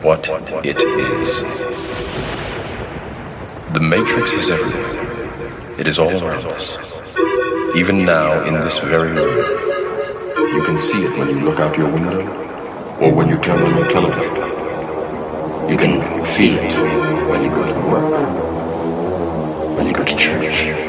what it is. The Matrix is everywhere. It is all around us. Even now, in this very room. You can see it when you look out your window or when you turn on your television. You can feel it when you go to work, when you go to church.